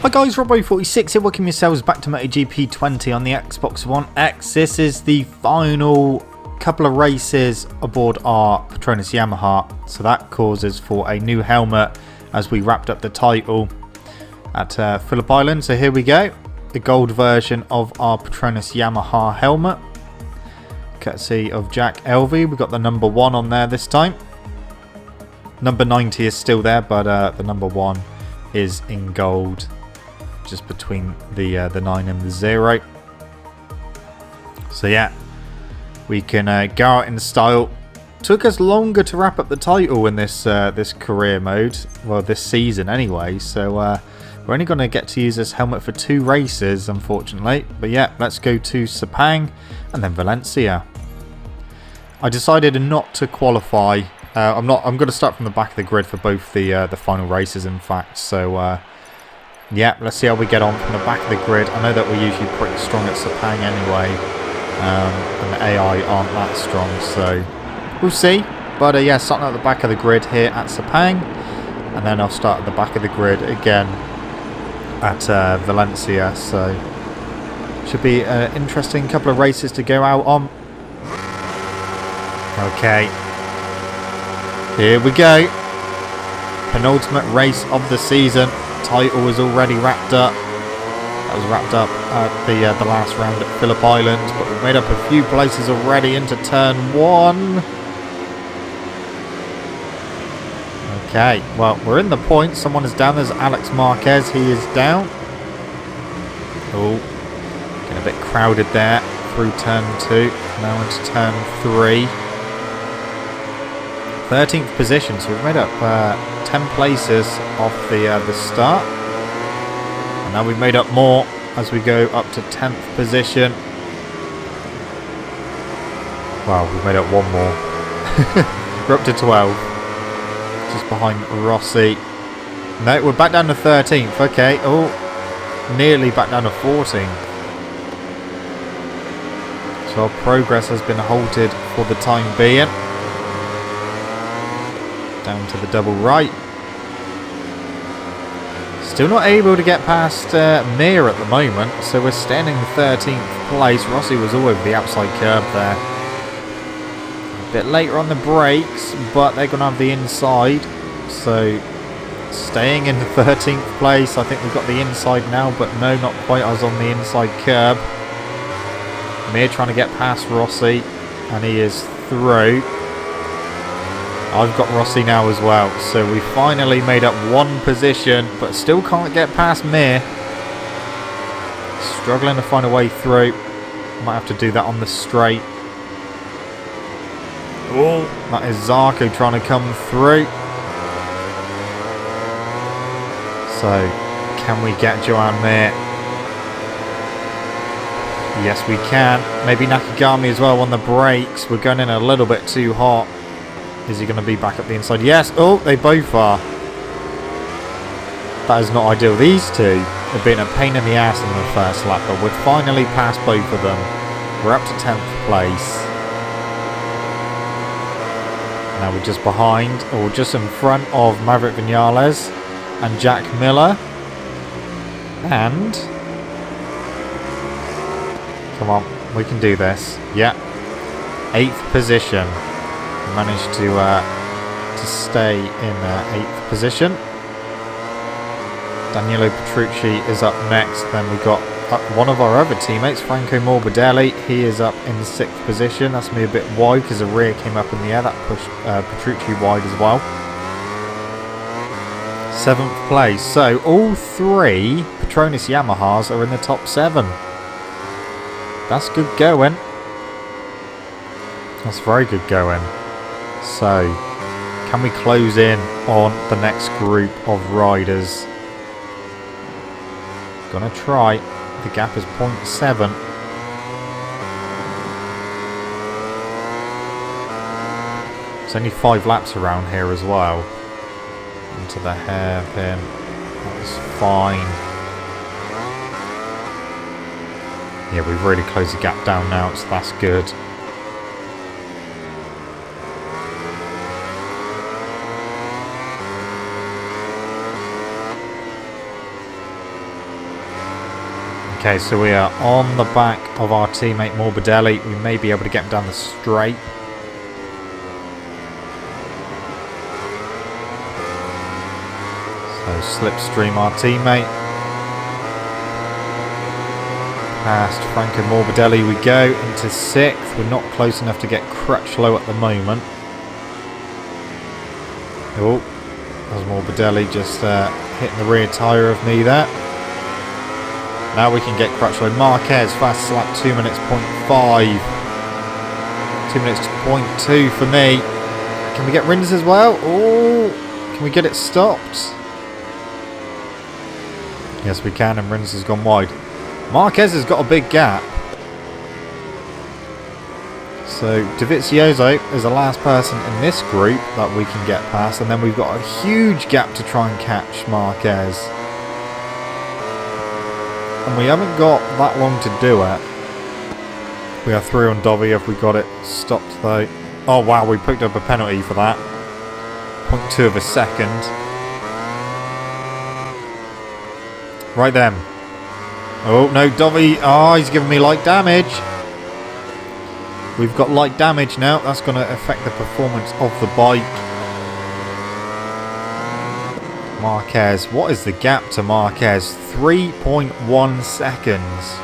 Hi guys, Robbo46 here, welcome yourselves back to MotoGP 20 on the Xbox One X. This is the final couple of races aboard our Petronas Yamaha, so that causes for a new helmet as we wrapped up the title at Phillip Island. So here we go, the gold version of our Petronas Yamaha helmet, courtesy of Jack Elvey. We've got the number 1 on there this time. Number 90 is still there, but the number 1 is in gold, just between the 9 and the 0. So yeah, we can go out in style. Took us longer to wrap up the title in this this career mode, well, this season anyway. So we're only going to get to use this helmet for 2 races, unfortunately. But yeah, let's go to Sepang and then Valencia. I decided not to qualify. I'm going to start from the back of the grid for both the final races, in fact. So yeah, let's see how we get on from the back of the grid. I know that we're usually pretty strong at Sepang anyway, and the AI aren't that strong, so we'll see. But yeah, starting at the back of the grid here at Sepang, and then I'll start at the back of the grid again at Valencia. So should be an interesting couple of races to go out on. Okay, here we go. Penultimate race of the season. Title is already wrapped up. That was wrapped up at the last round at Phillip Island, but we've made up a few places already into turn 1. Okay, well, we're in the points. Someone is down. There's Alex Marquez. He is down. Oh, getting a bit crowded there through turn 2. Now into turn 3. 13th position, so we've made up 10 places off the start, and now we've made up more as we go up to 10th position. Wow, we've made up 1 more. We're up to 12, just behind Rossi. No, we're back down to 13th. Okay, oh, nearly back down to 14th. So our progress has been halted for the time being. Down to the double right. Still not able to get past Mir at the moment, so we're standing in 13th place. Rossi was all over the outside curb there. A bit later on the brakes, but they're going to have the inside. So staying in the 13th place. I think we've got the inside now, but no, not quite. I was on the inside curb. Mir trying to get past Rossi, and he is through. I've got Rossi now as well, so we finally made up 1 position, but still can't get past Mir. Struggling to find a way through. Might have to do that on the straight. Oh, that is Zarco trying to come through. So, can we get Joan Mir? Yes, we can. Maybe Nakagami as well on the brakes. We're going in a little bit too hot. Is he going to be back up the inside? Yes. Oh, they both are. That is not ideal. These two have been a pain in the ass in the first lap, but we've finally passed both of them. We're up to 10th place. Now we're just behind, or just in front of Maverick Vinales and Jack Miller. And come on, we can do this. Yeah. 8th position. Managed to stay in 8th position. Danilo Petrucci is up next. Then we got one of our other teammates, Franco Morbidelli. He is up in 6th position. That's me a bit wide because the rear came up in the air. That pushed Petrucci wide as well. 7th place. So all 3 Petronas Yamahas are in the top 7. That's good going. That's very good going. So, can we close in on the next group of riders? Gonna try. The gap is 0.7. There's only 5 laps around here as well. Into the hairpin. That was fine. Yeah, we've really closed the gap down now, so that's good. Okay, so we are on the back of our teammate Morbidelli. We may be able to get him down the straight. So slipstream our teammate. Past Franco Morbidelli we go into 6th. We're not close enough to get Crutchlow at the moment. Oh, there's Morbidelli just hitting the rear tyre of me there. Now we can get Crutchlow. Marquez, fast lap, 2 minutes, 0.5. 2 minutes, 0.2 for me. Can we get Rins as well? Oh, can we get it stopped? Yes, we can, and Rins has gone wide. Marquez has got a big gap. So, Dovizioso is the last person in this group that we can get past, and then we've got a huge gap to try and catch Marquez. And we haven't got that long to do it. We are through on Dovi. Have we got it stopped though? Oh wow, we picked up a penalty for that. 0.2 of a second. Right then. Oh no, Dovi. Oh, he's giving me light damage. We've got light damage now. That's going to affect the performance of the bike. Marquez. What is the gap to Marquez? 3.1 seconds.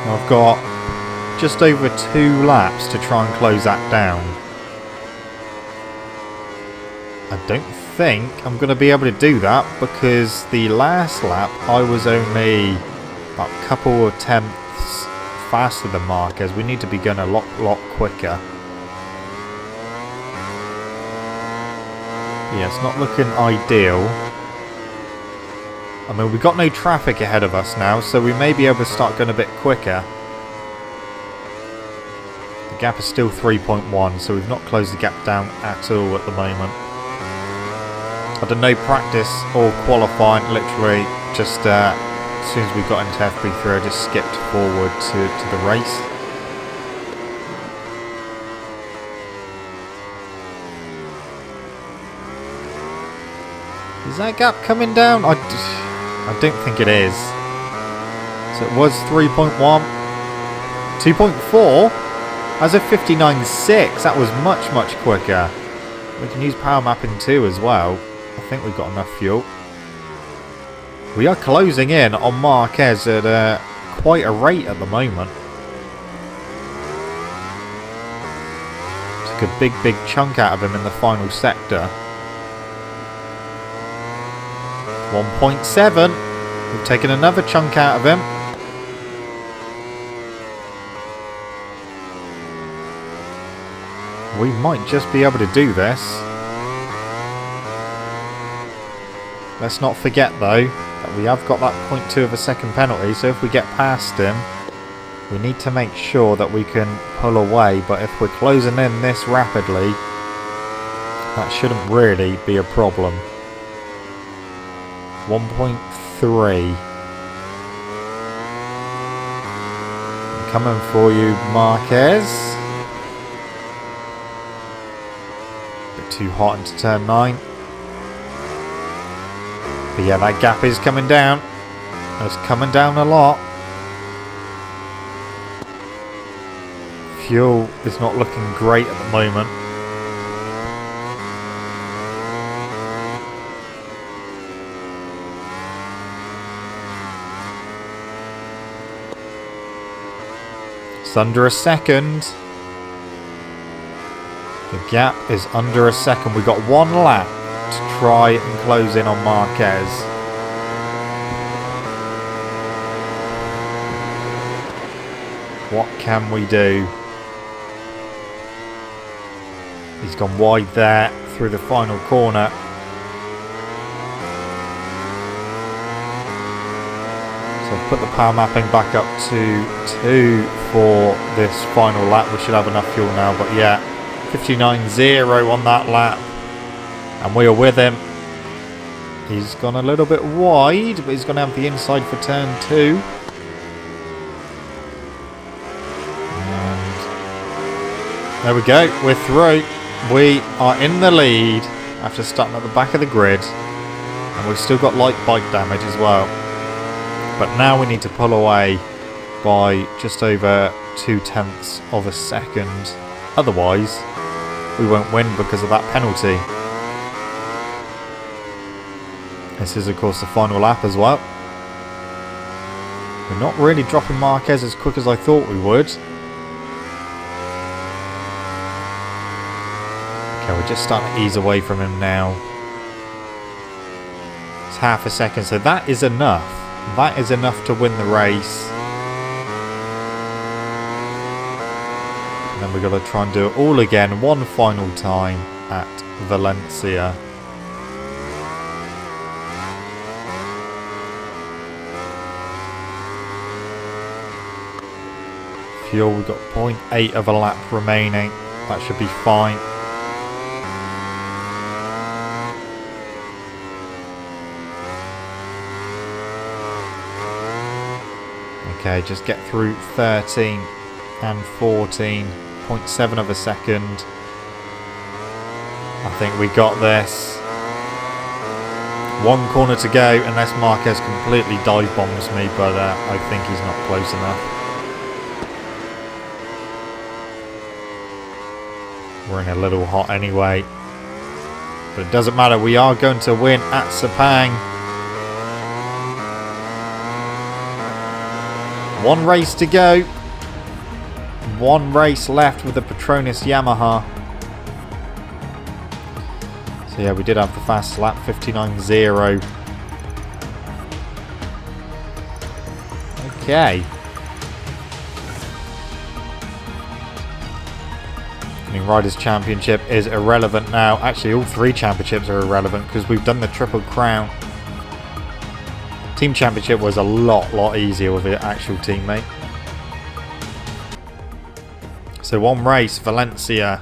I've got just over 2 laps to try and close that down. I don't think I'm going to be able to do that because the last lap I was only about a couple of tenths faster than Marquez. We need to be going a lot quicker. Yeah, it's not looking ideal. I mean, we've got no traffic ahead of us now, so we may be able to start going a bit quicker. The gap is still 3.1, so we've not closed the gap down at all at the moment. I did no practice or qualifying, literally just as soon as we got into FP3 I just skipped forward to the race. Is that gap coming down? I don't think it is. So it was 3.1. 2.4? As a 59.6, that was much quicker. We can use power mapping too as well. I think we've got enough fuel. We are closing in on Marquez at quite a rate at the moment. Took a big chunk out of him in the final sector. 1.7. We've taken another chunk out of him. We might just be able to do this. Let's not forget though that we have got that 0.2 of a second penalty, so if we get past him we need to make sure that we can pull away, but if we're closing in this rapidly that shouldn't really be a problem. 1.3. I'm coming for you, Marquez. Bit too hot into turn 9. But yeah, that gap is coming down. It's coming down a lot. Fuel is not looking great at the moment. It's under a second. The gap is under a second. We've got 1 lap to try and close in on Marquez. What can we do? He's gone wide there through the final corner. So I've put the power mapping back up to 2 for this final lap. We should have enough fuel now, but yeah, 59.0 on that lap. And we are with him. He's gone a little bit wide, but he's going to have the inside for turn 2. And there we go, we're through. We are in the lead after starting at the back of the grid. And we've still got light bike damage as well. But now we need to pull away by just over 0.2 of a second. Otherwise, we won't win because of that penalty. This is, of course, the final lap as well. We're not really dropping Marquez as quick as I thought we would. Okay, we're just starting to ease away from him now. It's half a second, so that is enough. That is enough to win the race. And then we've got to try and do it all again one final time at Valencia. Fuel, we've got 0.8 of a lap remaining. That should be fine. Okay, just get through 13 and 14.7 of a second. I think we got this. One corner to go, unless Marquez completely dive bombs me, but I think he's not close enough. We're in a little hot anyway. But it doesn't matter. We are going to win at Sepang. One race to go. One race left with the Petronas Yamaha. So yeah, we did have the fast lap, 59.0. Okay. I mean, Riders' Championship is irrelevant now. Actually, all three championships are irrelevant because we've done the Triple Crown. Team Championship was a lot easier with the actual teammate. So one race, Valencia.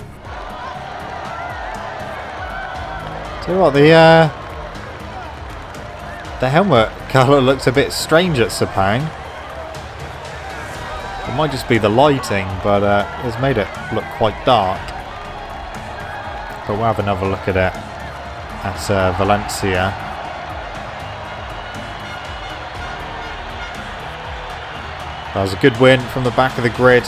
Tell you what, the helmet colour looks a bit strange at Sepang. It might just be the lighting, but it's made it look quite dark. But we'll have another look at it at Valencia. That was a good win from the back of the grid.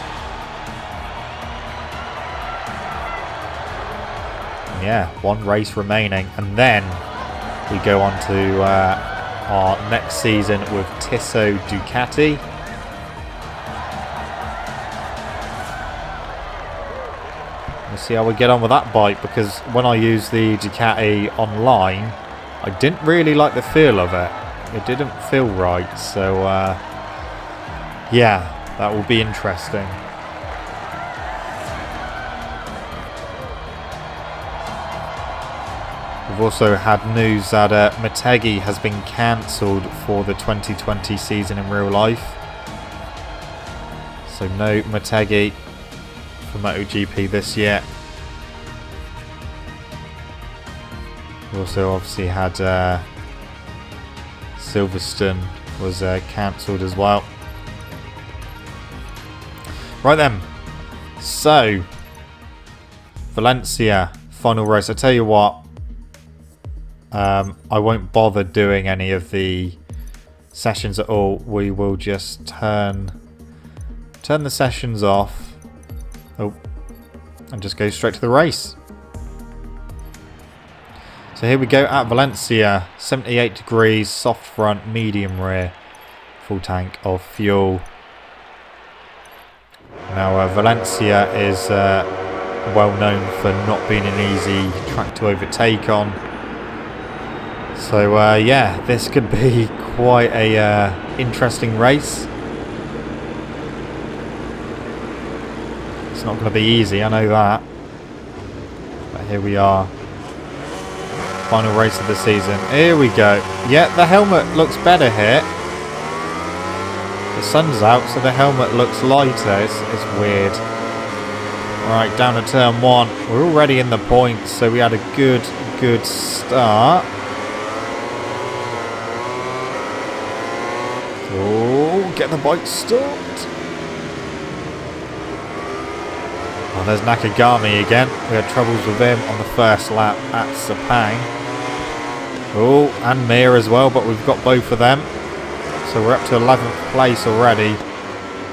And yeah, one race remaining, and then we go on to our next season with Tissot Ducati. We'll see how we get on with that bike, because when I used the Ducati online, I didn't really like the feel of it. It didn't feel right, so yeah, that will be interesting. We've also had news that Motegi has been cancelled for the 2020 season in real life. So no Motegi for MotoGP this year. We also obviously had Silverstone was cancelled as well. Right then, so Valencia, final race. I tell you what, I won't bother doing any of the sessions at all. We will just turn the sessions off. Oh, and just go straight to the race. So here we go at Valencia, 78 degrees, soft front, medium rear, full tank of fuel. Now Valencia is well known for not being an easy track to overtake on. So yeah, this could be quite a interesting race. It's not going to be easy, I know that. But here we are. Final race of the season. Here we go. Yeah, the helmet looks better here. The sun's out, so the helmet looks lighter. It's weird. Alright, down to turn one. We're already in the points, so we had a good start. Oh, get the bike stopped. Oh, there's Nakagami again. We had troubles with him on the first lap at Sepang. Oh, and Mir as well, but we've got both of them. So we're up to 11th place already.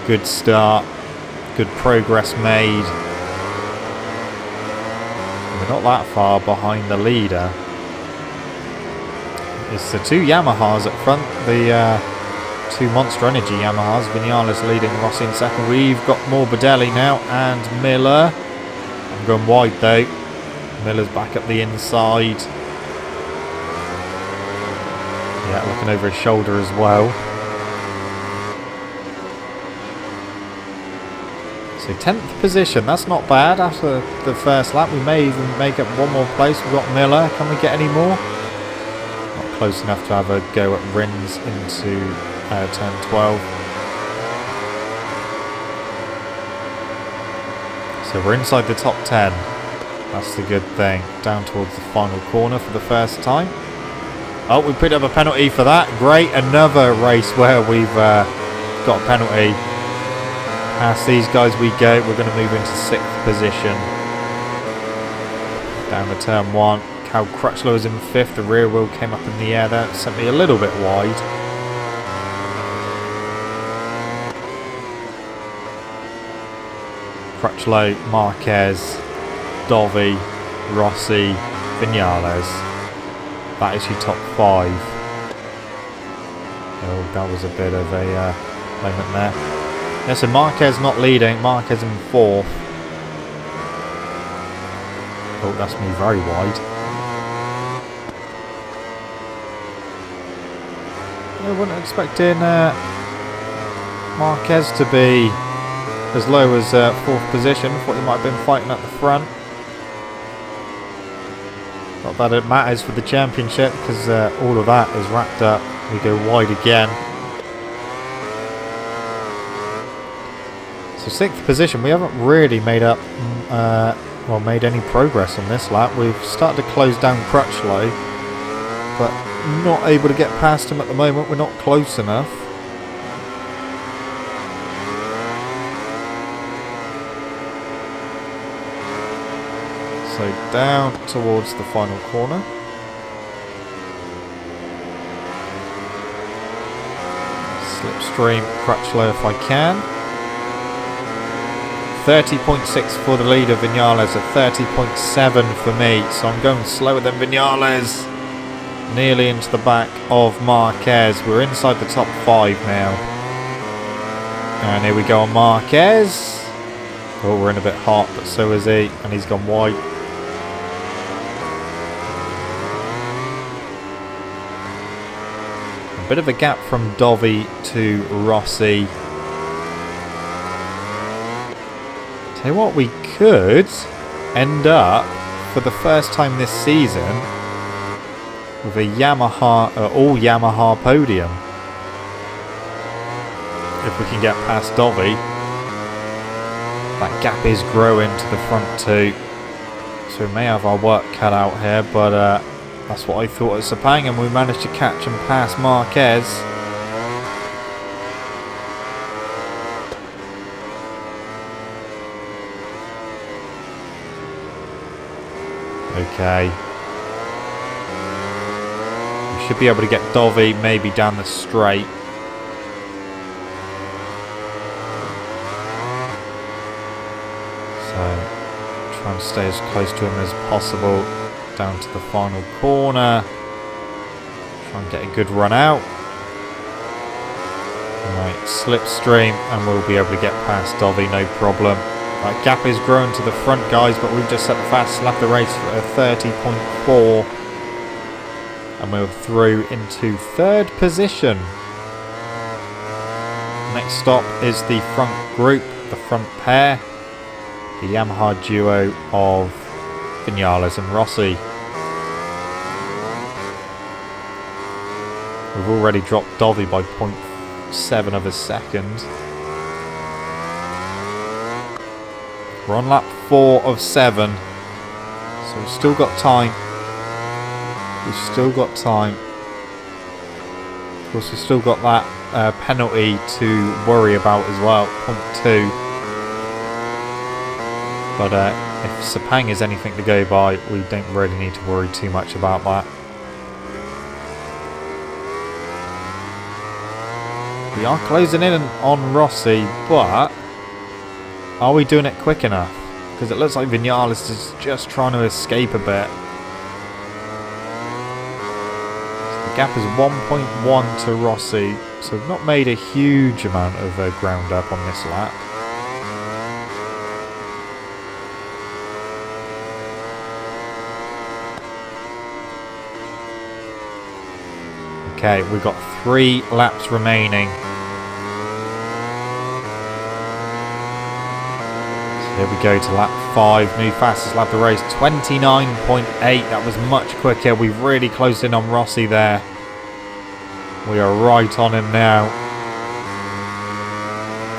Good start. Good progress made. We're not that far behind the leader. It's the two Yamahas at front. The two Monster Energy Yamahas. Vinales leading, Rossi in second. We've got Morbidelli now and Miller. I'm going wide though. Miller's back up the inside. Yeah, looking over his shoulder as well. So 10th position, that's not bad after the first lap. We may even make up one more place. We've got Miller. Can we get any more? Not close enough to have a go at Rins into turn 12. So we're inside the top 10. That's the good thing. Down towards the final corner for the first time. Oh, we picked up a penalty for that. Great. Another race where we've got a penalty. Past these guys we go. We're going to move into 6th position. Down to turn 1. Cal Crutchlow is in 5th. The rear wheel came up in the air there. It sent me a little bit wide. Crutchlow, Marquez, Dovi, Rossi, Vinales. That is your top 5. Oh, that was a bit of a moment there. Yeah, so Marquez not leading. Marquez in 4th. Oh, that's me very wide. I wasn't expecting Marquez to be as low as 4th position. Thought he might have been fighting at the front. Not that it matters for the championship because all of that is wrapped up. We go wide again. So 6th position, we haven't really made up, made any progress on this lap. We've started to close down Crutchlow, but not able to get past him at the moment. We're not close enough. So down towards the final corner. Slipstream Crutchlow if I can. 30.6 for the leader, Vinales at 30.7 for me. So I'm going slower than Vinales. Nearly into the back of Marquez. We're inside the top 5 now. And here we go on Marquez. Oh, we're in a bit hot, but so is he. And he's gone wide. A bit of a gap from Dovi to Rossi. Tell you what, we could end up, for the first time this season, with a Yamaha, all Yamaha podium. If we can get past Dovi. That gap is growing to the front too. So we may have our work cut out here, but that's what I thought at Sepang, and we managed to catch and pass Marquez. Okay. We should be able to get Dovi maybe down the straight. So, try and stay as close to him as possible. Down to the final corner. Try and get a good run out. Right, slipstream, and we'll be able to get past Dovi, no problem. That gap is growing to the front, guys, but we've just set the fastest lap of the race for 30.4. And we're through into 3rd position. Next stop is the front group, the front pair. The Yamaha duo of Vinales and Rossi. We've already dropped Dovi by 0.7 of a second. We're on lap 4 of 7. So we've still got time. We've still got time. Of course, we've still got that penalty to worry about as well, 0.2. But if Sepang is anything to go by, we don't really need to worry too much about that. We are closing in on Rossi, but are we doing it quick enough? Because it looks like Vinales is just trying to escape a bit. So the gap is 1.1 to Rossi, so we've not made a huge amount of ground up on this lap. Okay, we've got 3 laps remaining. So here we go to lap 5, new fastest lap of the race, 29.8. That was much quicker. We've really closed in on Rossi there. We are right on him now.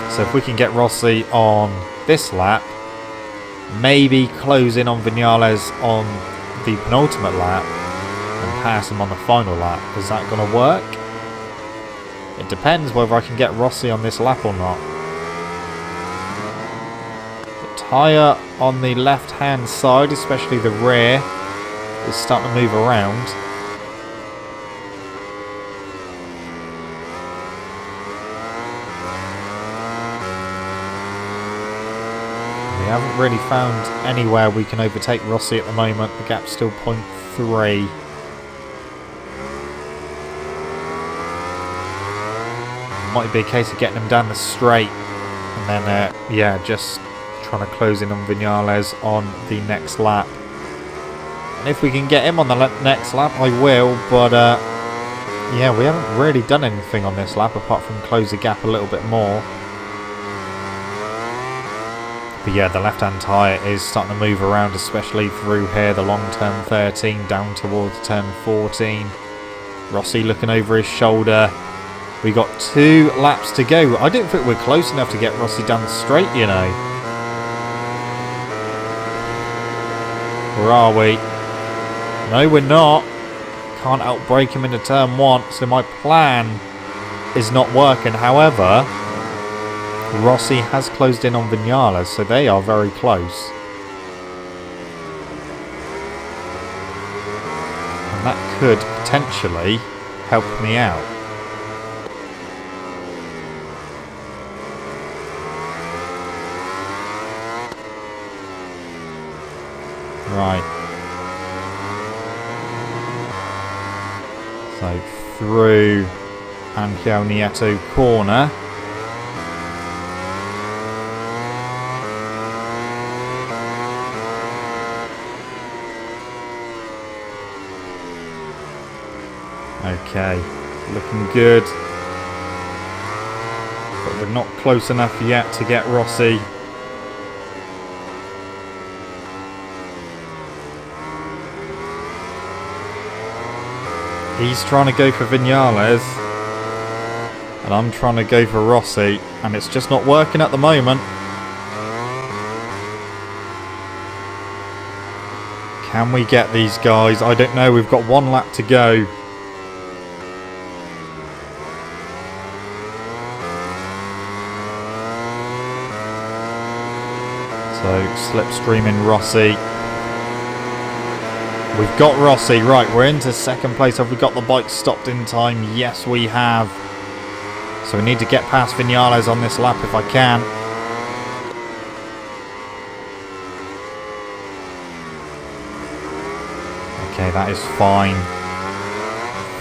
So if we can get Rossi on this lap, maybe close in on Vinales on the penultimate lap, and pass him on the final lap. Is that going to work? It depends whether I can get Rossi on this lap or not. The tyre on the left hand side, especially the rear, is starting to move around. We haven't really found anywhere we can overtake Rossi at the moment. The gap's still 0.3. Might be a case of getting him down the straight and then yeah, just trying to close in on Vinales on the next lap. And if we can get him on the next lap, I will, but yeah, we haven't really done anything on this lap apart from close the gap a little bit more. But yeah, the left hand tyre is starting to move around, especially through here, the long turn 13 down towards turn 14. Rossi looking over his shoulder. We got 2 laps to go. I didn't think we're close enough to get Rossi down the straight, you know. Or are we? No, we're not. Can't outbrake him into turn 1, so my plan is not working. However, Rossi has closed in on Vinales, so they are very close. And that could potentially help me out. Right. So through Angel Nieto corner. Okay, looking good. But we're not close enough yet to get Rossi. He's trying to go for Vinales, and I'm trying to go for Rossi, and it's just not working at the moment. Can we get these guys? I don't know. We've got 1 lap to go. So slipstreaming Rossi. We've got Rossi. Right, we're into 2nd place. Have we got the bike stopped in time? Yes, we have. So we need to get past Vinales on this lap if I can. Okay, that is fine.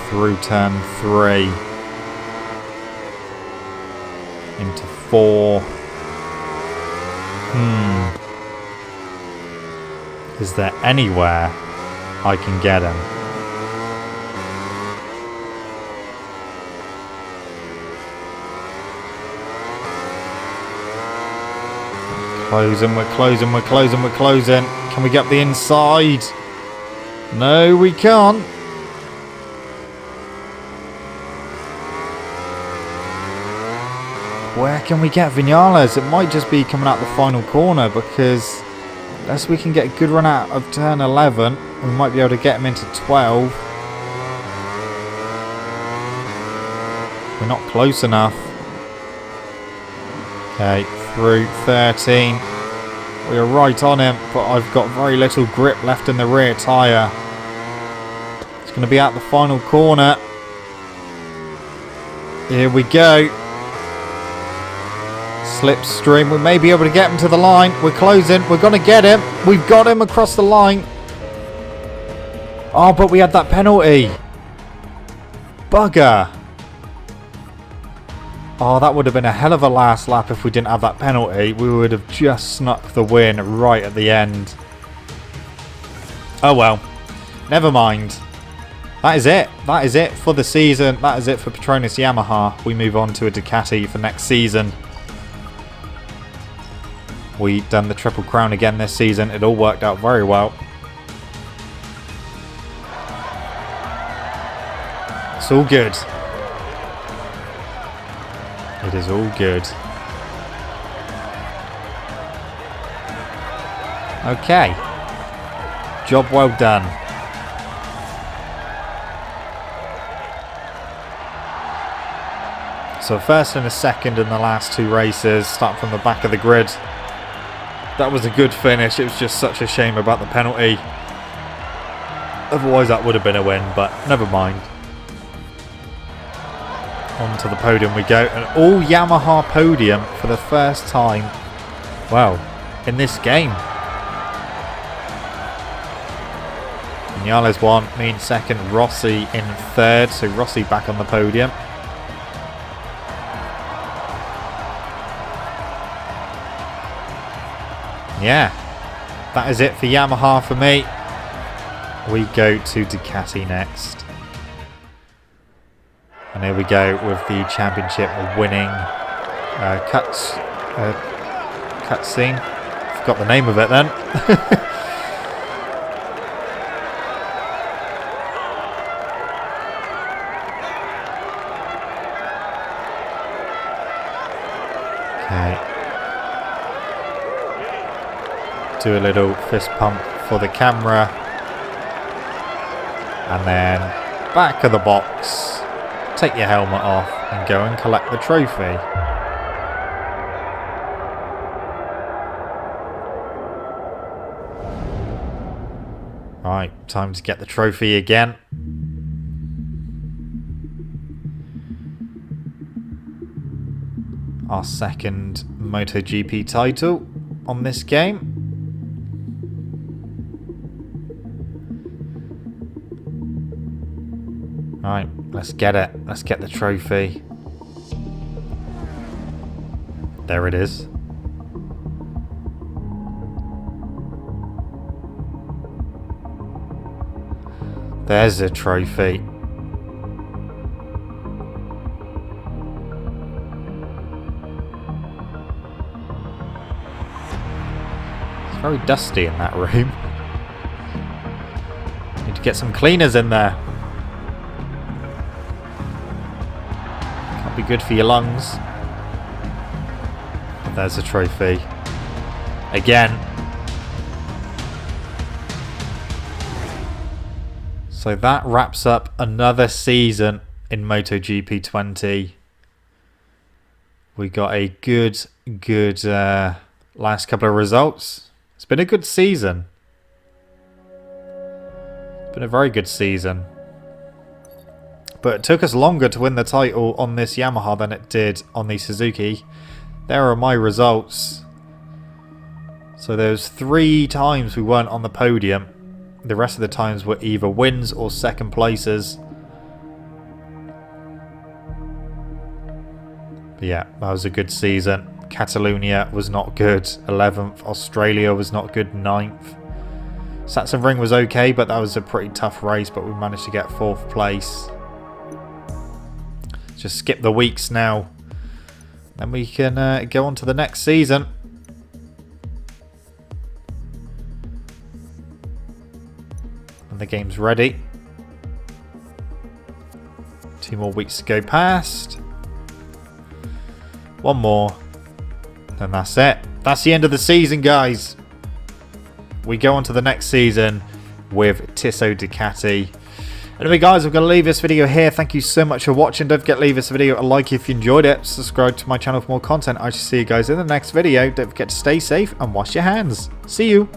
Through turn 3. Into 4. Is there anywhere I can get him? Closing, we're closing, we're closing, we're closing. Can we get the inside? No, we can't. Where can we get Vinales? It might just be coming out the final corner, because unless we can get a good run out of turn 11, we might be able to get him into 12. We're not close enough. Okay, through 13. We are right on him, but I've got very little grip left in the rear tyre. It's going to be out the final corner. Here we go. Slipstream. We may be able to get him to the line. We're closing. We're going to get him. We've got him across the line. Oh, but we had that penalty. Bugger. Oh, that would have been a hell of a last lap if we didn't have that penalty. We would have just snuck the win right at the end. Oh well. Never mind. That is it. That is it for the season. That is it for Petronas Yamaha. We move on to a Ducati for next season. We done the Triple Crown again this season. It all worked out very well. It's all good. It is all good. Okay. Job well done. So first and a second in the last two races, starting from the back of the grid. That was a good finish. It was just such a shame about the penalty. Otherwise that would have been a win, but never mind. On to the podium we go. An all Yamaha podium for the first time, well, in this game. Vinales won, me in second, Rossi in third. So Rossi back on the podium. Yeah, that is it for Yamaha for me. We go to Ducati next. And here we go with the championship winning cutscene. Forgot the name of it then. Okay. Do a little fist pump for the camera. And then back of the box. Take your helmet off and go and collect the trophy. Right, time to get the trophy again. Our second MotoGP title on this game. Right, let's get it. Let's get the trophy. There it is. There's a trophy. It's very dusty in that room. Need to get some cleaners in there. Be good for your lungs. But there's a trophy. Again. So that wraps up another season in MotoGP 20. We got a good last couple of results. It's been a good season. It's been a very good season. But it took us longer to win the title on this Yamaha than it did on the Suzuki. There are my results. So there's 3 times we weren't on the podium. The rest of the times were either wins or second places. But yeah, that was a good season. Catalonia was not good, 11th. Australia was not good, 9th. Sachsenring was okay, but that was a pretty tough race, but we managed to get 4th place. Just skip the weeks now. Then we can go on to the next season. And the game's ready. 2 more weeks to go past. 1 more. Then that's it. That's the end of the season, guys. We go on to the next season with Tissot Ducati. Anyway guys, I'm going to leave this video here. Thank you so much for watching. Don't forget to leave this video a like if you enjoyed it. Subscribe to my channel for more content. I shall see you guys in the next video. Don't forget to stay safe and wash your hands. See you.